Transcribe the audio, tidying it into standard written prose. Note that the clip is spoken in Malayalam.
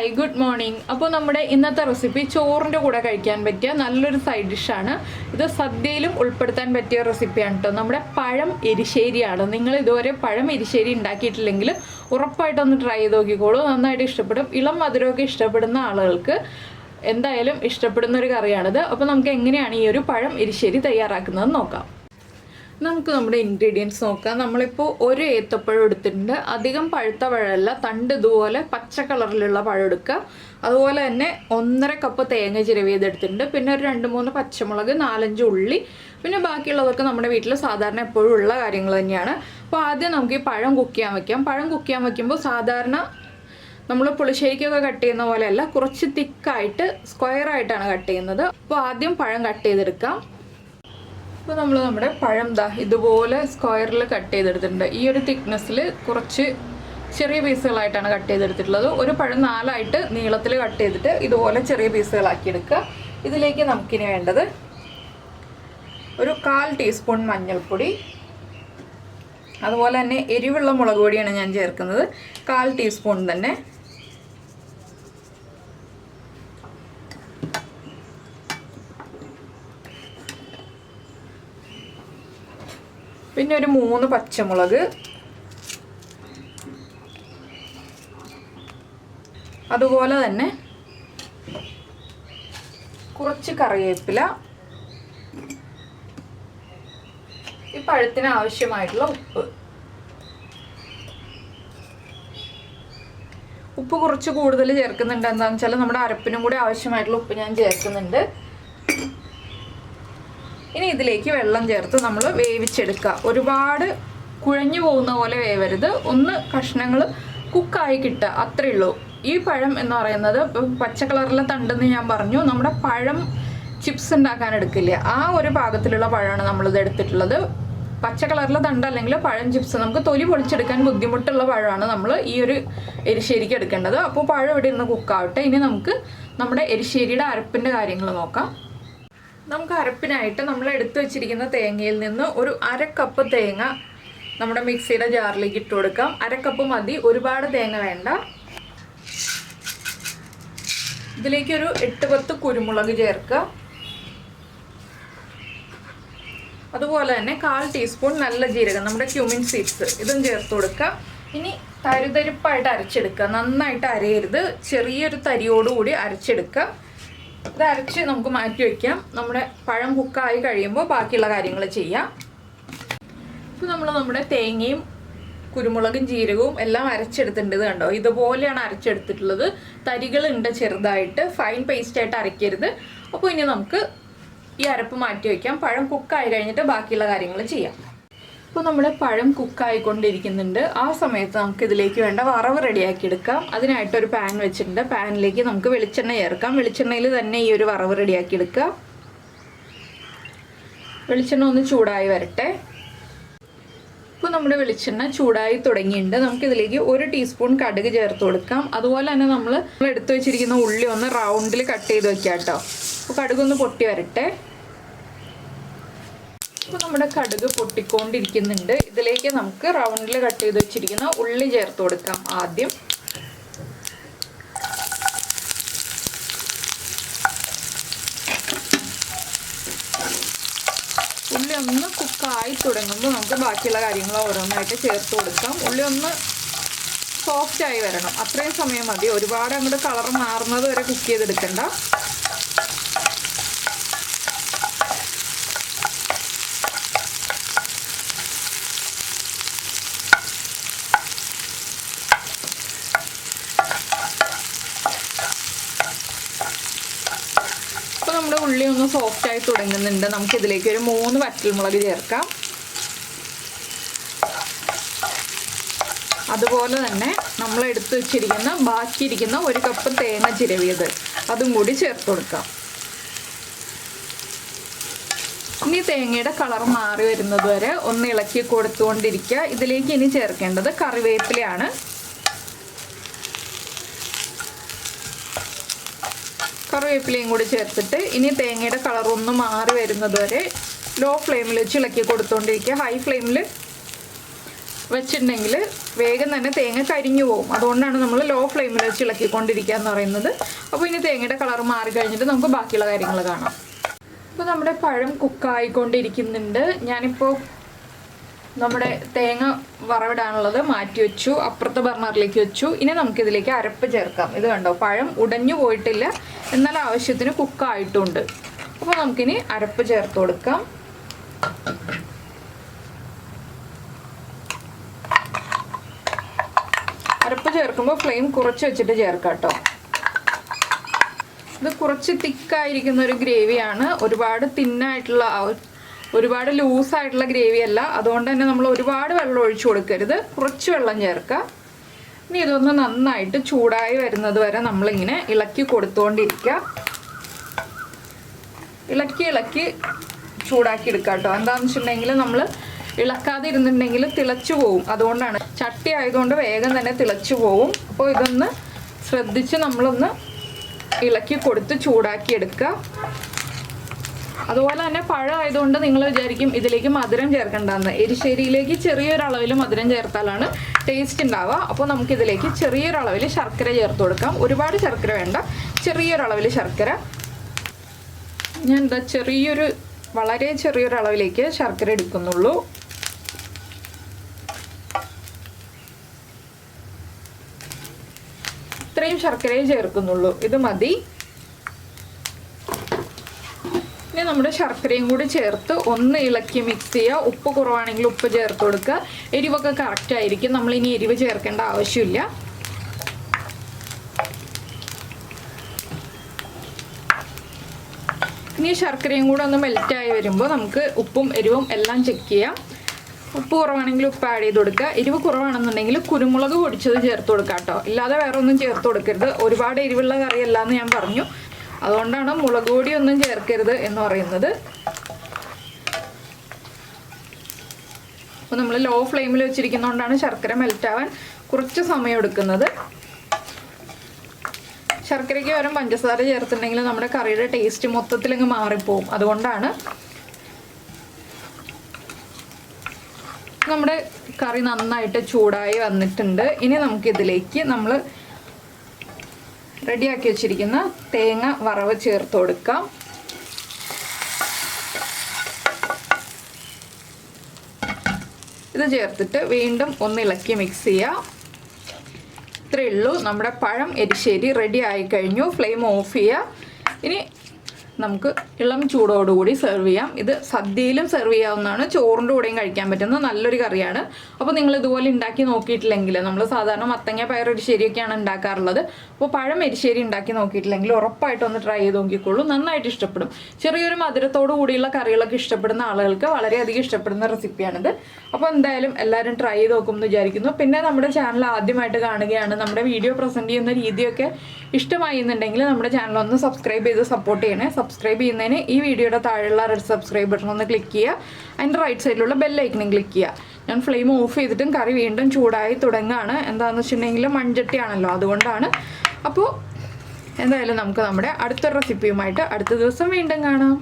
Hi good morning. അപ്പോൾ നമ്മുടെ ഇന്നത്തെ റെസിപ്പി ചോറിൻ്റെ കൂടെ കഴിക്കാൻ പറ്റിയ നല്ലൊരു സൈഡ് ഡിഷാണ്. ഇത് സദ്യയിലും ഉൾപ്പെടുത്താൻ പറ്റിയ റെസിപ്പിയാണ് കേട്ടോ. നമ്മുടെ പഴം എരിശ്ശേരിയാണ്. നിങ്ങൾ ഇതുവരെ പഴം എരിശ്ശേരി ഉണ്ടാക്കിയിട്ടില്ലെങ്കിൽ ഉറപ്പായിട്ടൊന്ന് ട്രൈ ചെയ്ത് നോക്കിക്കോളൂ. നന്നായിട്ട് ഇഷ്ടപ്പെടും. ഇളം മധുരമൊക്കെ ഇഷ്ടപ്പെടുന്ന ആളുകൾക്ക് എന്തായാലും ഇഷ്ടപ്പെടുന്ന ഒരു കറിയാണിത്. അപ്പോൾ നമുക്ക് എങ്ങനെയാണ് ഈ ഒരു പഴം എരിശ്ശേരി തയ്യാറാക്കുന്നത് നോക്കാം. നമുക്ക് നമ്മുടെ ഇൻഗ്രീഡിയൻസ് നോക്കാം. നമ്മളിപ്പോൾ ഒരു ഏത്തപ്പഴം എടുത്തിട്ടുണ്ട്. അധികം പഴുത്ത പഴമല്ല, തണ്ട് ഇതുപോലെ പച്ച കളറിലുള്ള പഴം എടുക്കുക. അതുപോലെ തന്നെ 1.5 കപ്പ് തേങ്ങ ചിരവിയതെടുത്തിട്ടുണ്ട്. പിന്നെ ഒരു 2-3 പച്ചമുളക്, 4-5 ഉള്ളി, പിന്നെ ബാക്കിയുള്ളതൊക്കെ നമ്മുടെ വീട്ടിൽ സാധാരണ എപ്പോഴും ഉള്ള കാര്യങ്ങൾ തന്നെയാണ്. അപ്പോൾ ആദ്യം നമുക്ക് ഈ പഴം കുക്ക് ചെയ്യാൻ വയ്ക്കാം. പഴം കുക്ക് ചെയ്യാൻ വയ്ക്കുമ്പോൾ സാധാരണ നമ്മൾ പുളിശ്ശേരിക്കൊക്കെ കട്ട് ചെയ്യുന്ന പോലെയല്ല, കുറച്ച് തിക്കായിട്ട് സ്ക്വയറായിട്ടാണ് കട്ട് ചെയ്യുന്നത്. അപ്പോൾ ആദ്യം പഴം കട്ട് ചെയ്തെടുക്കാം. അപ്പോൾ നമ്മൾ നമ്മുടെ പഴം ഇതുപോലെ സ്ക്വയറിൽ കട്ട് ചെയ്തെടുത്തിട്ടുണ്ട്. ഈ ഒരു തിക്നെസ്സിൽ കുറച്ച് ചെറിയ പീസുകളായിട്ടാണ് കട്ട് ചെയ്തെടുത്തിട്ടുള്ളത്. ഒരു പഴം 4ആയിട്ട് നീളത്തിൽ കട്ട് ചെയ്തിട്ട് ഇതുപോലെ ചെറിയ പീസുകളാക്കി എടുക്കുക. ഇതിലേക്ക് നമുക്കിനി വേണ്ടത് ഒരു 1/4 ടീസ്പൂൺ മഞ്ഞൾപ്പൊടി, അതുപോലെ തന്നെ എരിവുള്ള മുളക് പൊടിയാണ് ഞാൻ ചേർക്കുന്നത്, 1/4 ടീസ്പൂൺ തന്നെ. പിന്നെ ഒരു 3 പച്ചമുളക്, അതുപോലെ തന്നെ കുറച്ച് കറിവേപ്പില, ഈ പഴത്തിന് ആവശ്യമായിട്ടുള്ള ഉപ്പ്. ഉപ്പ് കുറച്ച് കൂടുതൽ ചേർക്കുന്നുണ്ട്. എന്താണെന്ന് വെച്ചാൽ നമ്മുടെ അരപ്പിനും കൂടി ആവശ്യമായിട്ടുള്ള ഉപ്പ് ഞാൻ ചേർക്കുന്നുണ്ട്. ഇനി ഇതിലേക്ക് വെള്ളം ചേർത്ത് നമ്മൾ വേവിച്ചെടുക്കുക. ഒരുപാട് കുഴഞ്ഞു പോകുന്ന പോലെ വേവരുത്, ഒന്ന് കഷ്ണങ്ങൾ കുക്കായി കിട്ടുക, അത്രയേ ഉള്ളൂ. ഈ പഴം എന്ന് പറയുന്നത് പച്ച കളറിലെ തണ്ടെന്ന് ഞാൻ പറഞ്ഞു, നമ്മുടെ പഴം ചിപ്സ് ഉണ്ടാക്കാൻ എടുക്കില്ല, ആ ഒരു പാകത്തിലുള്ള പഴമാണ് നമ്മളിത് എടുത്തിട്ടുള്ളത്. പച്ച കളറിലെ തണ്ട് അല്ലെങ്കിൽ പഴം ചിപ്സ് നമുക്ക് തൊലി പൊളിച്ചെടുക്കാൻ ബുദ്ധിമുട്ടുള്ള പഴമാണ് നമ്മൾ ഈ ഒരു എരിശ്ശേരിക്ക് എടുക്കേണ്ടത്. അപ്പോൾ പഴം ഇവിടെ ഇരുന്ന് കുക്കാവട്ടെ. ഇനി നമുക്ക് നമ്മുടെ എരിശ്ശേരിയുടെ അരപ്പിൻ്റെ കാര്യങ്ങൾ നോക്കാം. നമുക്ക് അരപ്പിനായിട്ട് നമ്മൾ എടുത്തു വെച്ചിരിക്കുന്ന തേങ്ങയിൽ നിന്ന് ഒരു 1/2 കപ്പ് തേങ്ങ നമ്മുടെ മിക്സിയുടെ ജാറിലേക്ക് ഇട്ട് കൊടുക്കാം. 1/2 കപ്പ് മതി, ഒരുപാട് തേങ്ങ വേണ്ട. ഇതിലേക്ക് ഒരു 8-10 കുരുമുളക് ചേർക്കുക. അതുപോലെ തന്നെ 1/4 ടീസ്പൂൺ നല്ല ജീരകം, നമ്മുടെ ക്യൂമിൻ സീഡ്സ്, ഇതും ചേർത്ത് കൊടുക്കുക. ഇനി തരിതരിപ്പായിട്ട് അരച്ചെടുക്കുക. നന്നായിട്ട് അരയരുത്, ചെറിയൊരു തരിയോടുകൂടി അരച്ചെടുക്കുക. ഇത് അരച്ച് നമുക്ക് മാറ്റി വയ്ക്കാം. നമ്മുടെ പഴം കുക്കായി കഴിയുമ്പോൾ ബാക്കിയുള്ള കാര്യങ്ങൾ ചെയ്യാം. ഇപ്പോൾ നമ്മൾ നമ്മുടെ തേങ്ങയും കുരുമുളകും ജീരകവും എല്ലാം അരച്ചെടുത്തിട്ടുണ്ട്. കണ്ടോ, ഇതുപോലെയാണ് അരച്ചെടുത്തിട്ടുള്ളത്. തരികളുണ്ട് ചെറുതായിട്ട്, ഫൈൻ പേസ്റ്റായിട്ട് അരയ്ക്കരുത്. അപ്പോൾ ഇനി നമുക്ക് ഈ അരപ്പ് മാറ്റി വയ്ക്കാം. പഴം കുക്കായി കഴിഞ്ഞിട്ട് ബാക്കിയുള്ള കാര്യങ്ങൾ ചെയ്യാം. ഇപ്പോൾ നമ്മുടെ പഴം കുക്കായിക്കൊണ്ടിരിക്കുന്നുണ്ട്. ആ സമയത്ത് നമുക്ക് ഇതിലേക്ക് വേണ്ട വറവ് റെഡിയാക്കി എടുക്കാം. അതിനായിട്ടൊരു പാൻ വെച്ചിട്ടുണ്ട്. പാനിലേക്ക് നമുക്ക് വെളിച്ചെണ്ണ ചേർക്കാം. വെളിച്ചെണ്ണയിൽ തന്നെ ഈ ഒരു വറവ് റെഡിയാക്കി എടുക്കുക. വെളിച്ചെണ്ണ ഒന്ന് ചൂടായി വരട്ടെ. ഇപ്പോൾ നമ്മുടെ വെളിച്ചെണ്ണ ചൂടായി തുടങ്ങിയിട്ടുണ്ട്. നമുക്കിതിലേക്ക് 1 ടീസ്പൂൺ കടുക് ചേർത്ത് കൊടുക്കാം. അതുപോലെ തന്നെ നമ്മൾ എടുത്തു വെച്ചിരിക്കുന്ന ഉള്ളി ഒന്ന് റൗണ്ടിൽ കട്ട് ചെയ്ത് വെക്കാം കേട്ടോ. അപ്പോൾ കടുകൊന്ന് പൊട്ടി വരട്ടെ. ഇപ്പോൾ നമ്മുടെ കടുക് പൊട്ടിക്കൊണ്ടിരിക്കുന്നുണ്ട്. ഇതിലേക്ക് നമുക്ക് റൗണ്ടിൽ കട്ട് ചെയ്ത് വെച്ചിരിക്കുന്ന ഉള്ളി ചേർത്ത് കൊടുക്കാം. ആദ്യം ഉള്ളി ഒന്ന് കുക്കായി തുടങ്ങുമ്പോൾ നമുക്ക് ബാക്കിയുള്ള കാര്യങ്ങൾ ഓരോന്നായിട്ട് ചേർത്ത് കൊടുക്കാം. ഉള്ളി ഒന്ന് സോഫ്റ്റായി വരണം, അത്രയും സമയം മതി. ഒരുപാട് അങ്ങോട്ട് കളർ മാറുന്നത് വരെ കുക്ക് ചെയ്തെടുക്കണ്ട. നമ്മുടെ ഉള്ളി ഒന്ന് സോഫ്റ്റായി തുടങ്ങുന്നുണ്ട്. നമുക്കിതിലേക്ക് ഒരു 3 വറ്റൽമുളക് ചേർക്കാം. അതുപോലെ തന്നെ നമ്മൾ എടുത്തു വെച്ചിരിക്കുന്ന ബാക്കിയിരിക്കുന്ന 1 കപ്പ് തേങ്ങ ചിരവിയത് അതും കൂടി ചേർത്ത് കൊടുക്കാം. ഇനി തേങ്ങയുടെ കളർ മാറി വരുന്നത് വരെ ഒന്ന് ഇളക്കി കൊടുത്തുകൊണ്ടിരിക്കുക. ഇതിലേക്ക് ഇനി ചേർക്കേണ്ടത് കറിവേപ്പിലയാണ്. കറിവേപ്പിലയും കൂടി ചേർത്തിട്ട് ഇനി തേങ്ങയുടെ കളർ ഒന്ന് മാറി വരുന്നത് വരെ ലോ ഫ്ലെയിമിൽ വെച്ച് ഇളക്കി കൊടുത്തുകൊണ്ടിരിക്കുക. ഹൈ ഫ്ലെയിമിൽ വെച്ചിട്ടുണ്ടെങ്കിൽ വേഗം തന്നെ തേങ്ങ കരിഞ്ഞു പോകും. അതുകൊണ്ടാണ് നമ്മൾ ലോ ഫ്ലെയിമിൽ വെച്ച് ഇളക്കിക്കൊണ്ടിരിക്കുക എന്ന് പറയുന്നത്. അപ്പോൾ ഇനി തേങ്ങയുടെ കളർ മാറി കഴിഞ്ഞിട്ട് നമുക്ക് ബാക്കിയുള്ള കാര്യങ്ങൾ കാണാം. അപ്പോൾ നമ്മുടെ പഴം കുക്കായിക്കൊണ്ടിരിക്കുന്നുണ്ട്. ഞാനിപ്പോൾ നമ്മുടെ തേങ്ങ വറവിടാനുള്ളത് മാറ്റി വെച്ചു, അപ്പുറത്തെ ബർണറിലേക്ക് വെച്ചു. ഇനി നമുക്കിതിലേക്ക് അരപ്പ് ചേർക്കാം. ഇത് കണ്ടോ, പഴം ഉടഞ്ഞു പോയിട്ടില്ല, എന്നാൽ ആവശ്യത്തിന് കുക്കായിട്ടുണ്ട്. അപ്പോൾ നമുക്കിനി അരപ്പ് ചേർത്ത് കൊടുക്കാം. അരപ്പ് ചേർക്കുമ്പോൾ ഫ്ലെയിം കുറച്ച് വെച്ചിട്ട് ചേർക്കാം കേട്ടോ. ഇത് കുറച്ച് തിക്കായിരിക്കുന്ന ഒരു ഗ്രേവിയാണ്. ഒരുപാട് തിന്നായിട്ടുള്ള, ഒരുപാട് ലൂസായിട്ടുള്ള ഗ്രേവി അല്ല. അതുകൊണ്ട് തന്നെ നമ്മൾ ഒരുപാട് വെള്ളം ഒഴിച്ചു കൊടുക്കരുത്, കുറച്ച് വെള്ളം ചേർക്കുക. ഇനി ഇതൊന്ന് നന്നായിട്ട് ചൂടായി വരുന്നത് വരെ നമ്മളിങ്ങനെ ഇളക്കി കൊടുത്തുകൊണ്ടിരിക്കുക. ഇളക്കി ചൂടാക്കി എടുക്കുക കേട്ടോ. എന്താണെന്ന് വെച്ചിട്ടുണ്ടെങ്കിൽ നമ്മൾ ഇളക്കാതെ ഇരുന്നിട്ടുണ്ടെങ്കിൽ തിളച്ചു പോവും. അതുകൊണ്ടാണ്, ചട്ടി ആയതുകൊണ്ട് വേഗം തന്നെ തിളച്ചു പോവും. അപ്പോൾ ഇതൊന്ന് ശ്രദ്ധിച്ച് നമ്മളൊന്ന് ഇളക്കി കൊടുത്ത് ചൂടാക്കി എടുക്കുക. അതുപോലെ തന്നെ പഴം ആയതുകൊണ്ട് നിങ്ങൾ വിചാരിക്കും ഇതിലേക്ക് മധുരം ചേർക്കണ്ടെന്ന്. എരിശ്ശേരിയിലേക്ക് ചെറിയൊരളവിൽ മധുരം ചേർത്താലാണ് ടേസ്റ്റ് ഉണ്ടാവുക. അപ്പോൾ നമുക്കിതിലേക്ക് ചെറിയൊരളവിൽ ശർക്കര ചേർത്ത് കൊടുക്കാം. ഒരുപാട് ശർക്കര വേണ്ട, ചെറിയൊരളവിൽ ശർക്കര. ഞാൻ എന്താ വളരെ ചെറിയൊരളവിലേക്ക് ശർക്കര എടുക്കുന്നുള്ളൂ. ഇത്രയും ശർക്കരയെ ചേർക്കുന്നുള്ളൂ, ഇത് മതി. ഇനി നമ്മുടെ ശർക്കരയും കൂടി ചേർത്ത് ഒന്ന് ഇളക്കി മിക്സ് ചെയ്യുക. ഉപ്പ് കുറവാണെങ്കിൽ ഉപ്പ് ചേർത്ത് കൊടുക്കുക. എരിവൊക്കെ കറക്റ്റ് ആയിരിക്കും, നമ്മളിനി എരിവ് ചേർക്കേണ്ട ആവശ്യമില്ല. ഇനി ശർക്കരയും കൂടെ ഒന്ന് മെൽറ്റായി വരുമ്പോൾ നമുക്ക് ഉപ്പും എരിവും എല്ലാം ചെക്ക് ചെയ്യാം. ഉപ്പ് കുറവാണെങ്കിൽ ഉപ്പ് ആഡ് ചെയ്ത് കൊടുക്കുക. എരിവ് കുറവാണെന്നുണ്ടെങ്കിൽ കുരുമുളക് പൊടിച്ചത് ചേർത്ത് കൊടുക്കുക കേട്ടോ. ഇല്ലാതെ വേറെ ഒന്നും ചേർത്ത് കൊടുക്കരുത്. ഒരുപാട് എരിവുള്ള കറിയല്ല എന്ന് ഞാൻ പറഞ്ഞു, അതുകൊണ്ടാണ് മുളക് പൊടി ഒന്നും ചേർക്കരുത് എന്ന് പറയുന്നത്. അപ്പോൾ നമ്മൾ ലോ ഫ്ലെയിമിൽ വെച്ചിരിക്കുന്നതുകൊണ്ടാണ് ശർക്കര മെൽറ്റാവാൻ കുറച്ച് സമയം എടുക്കുന്നത്. ശർക്കരയ്ക്ക് പകരം പഞ്ചസാര ചേർത്തിട്ടുണ്ടെങ്കിൽ നമ്മുടെ കറിയുടെ ടേസ്റ്റ് മൊത്തത്തിലങ്ങ് മാറിപ്പോവും. അതുകൊണ്ടാണ്. നമ്മുടെ കറി നന്നായിട്ട് ചൂടായി വന്നിട്ടുണ്ട്. ഇനി നമുക്കിതിലേക്ക് നമ്മൾ റെഡിയാക്കി വെച്ചിരിക്കുന്ന തേങ്ങ വറവ് ചേർത്ത് കൊടുക്കാം. ഇത് ചേർത്തിട്ട് വീണ്ടും ഒന്ന് ഇളക്കി മിക്സ് ചെയ്യുക. ഇത്രയേ ഉള്ളൂ, നമ്മുടെ പഴം എരിശ്ശേരി റെഡി ആയി കഴിഞ്ഞു. ഫ്ലെയിം ഓഫ് ചെയ്യുക. ഇനി നമുക്ക് ഇളം ചൂടോടുകൂടി സെർവ് ചെയ്യാം. ഇത് സദ്യയിലും സെർവ് ചെയ്യാവുന്നതാണ്, ചോറിൻ്റെ കൂടെയും കഴിക്കാൻ പറ്റുന്ന നല്ലൊരു കറിയാണ്. അപ്പോൾ നിങ്ങൾ ഇതുപോലെ ഉണ്ടാക്കി നോക്കിയിട്ടില്ലെങ്കിൽ, നമ്മൾ സാധാരണ മത്തങ്ങ പയർ എരിശ്ശേരിയൊക്കെയാണ് ഉണ്ടാക്കാറുള്ളത്. അപ്പോൾ പഴം എരിശ്ശേരി ഉണ്ടാക്കി നോക്കിയിട്ടില്ലെങ്കിൽ ഉറപ്പായിട്ട് ഒന്ന് ട്രൈ ചെയ്ത് നോക്കിക്കോളൂ, നന്നായിട്ട് ഇഷ്ടപ്പെടും. ചെറിയൊരു മധുരത്തോടു കൂടിയുള്ള കറികളൊക്കെ ഇഷ്ടപ്പെടുന്ന ആളുകൾക്ക് വളരെയധികം ഇഷ്ടപ്പെടുന്ന റെസിപ്പിയാണിത്. അപ്പോൾ എന്തായാലും എല്ലാവരും ട്രൈ ചെയ്ത് നോക്കുമെന്ന് വിചാരിക്കുന്നു. പിന്നെ നമ്മുടെ ചാനൽ ആദ്യമായിട്ട് കാണുകയാണ്, നമ്മുടെ വീഡിയോ പ്രസൻറ്റ് ചെയ്യുന്ന രീതിയൊക്കെ ഇഷ്ടമായി എന്നുണ്ടെങ്കിൽ നമ്മുടെ ചാനൽ ഒന്ന് സബ്സ്ക്രൈബ് ചെയ്ത് സപ്പോർട്ട് ചെയ്യണേ. സബ്സ്ക്രൈബ് ചെയ്യുന്നതിന് ഈ വീഡിയോയുടെ താഴെയുള്ള റെഡ് സബ്സ്ക്രൈബ് ബട്ടൺ ഒന്ന് ക്ലിക്ക് ചെയ്യുക. അതിൻ്റെ റൈറ്റ് സൈഡിലുള്ള ബെല്ലൈക്കണും ക്ലിക്ക് ചെയ്യുക. ഞാൻ ഫ്ലെയിം ഓഫ് ചെയ്തിട്ടും കറി വീണ്ടും ചൂടായി തുടങ്ങുകയാണ്. എന്താണെന്ന് വെച്ചിട്ടുണ്ടെങ്കിൽ മൺചട്ടിയാണല്ലോ, അതുകൊണ്ടാണ്. അപ്പോൾ എന്തായാലും നമുക്ക് നമ്മുടെ അടുത്ത റെസിപ്പിയുമായിട്ട് അടുത്ത ദിവസം വീണ്ടും കാണാം.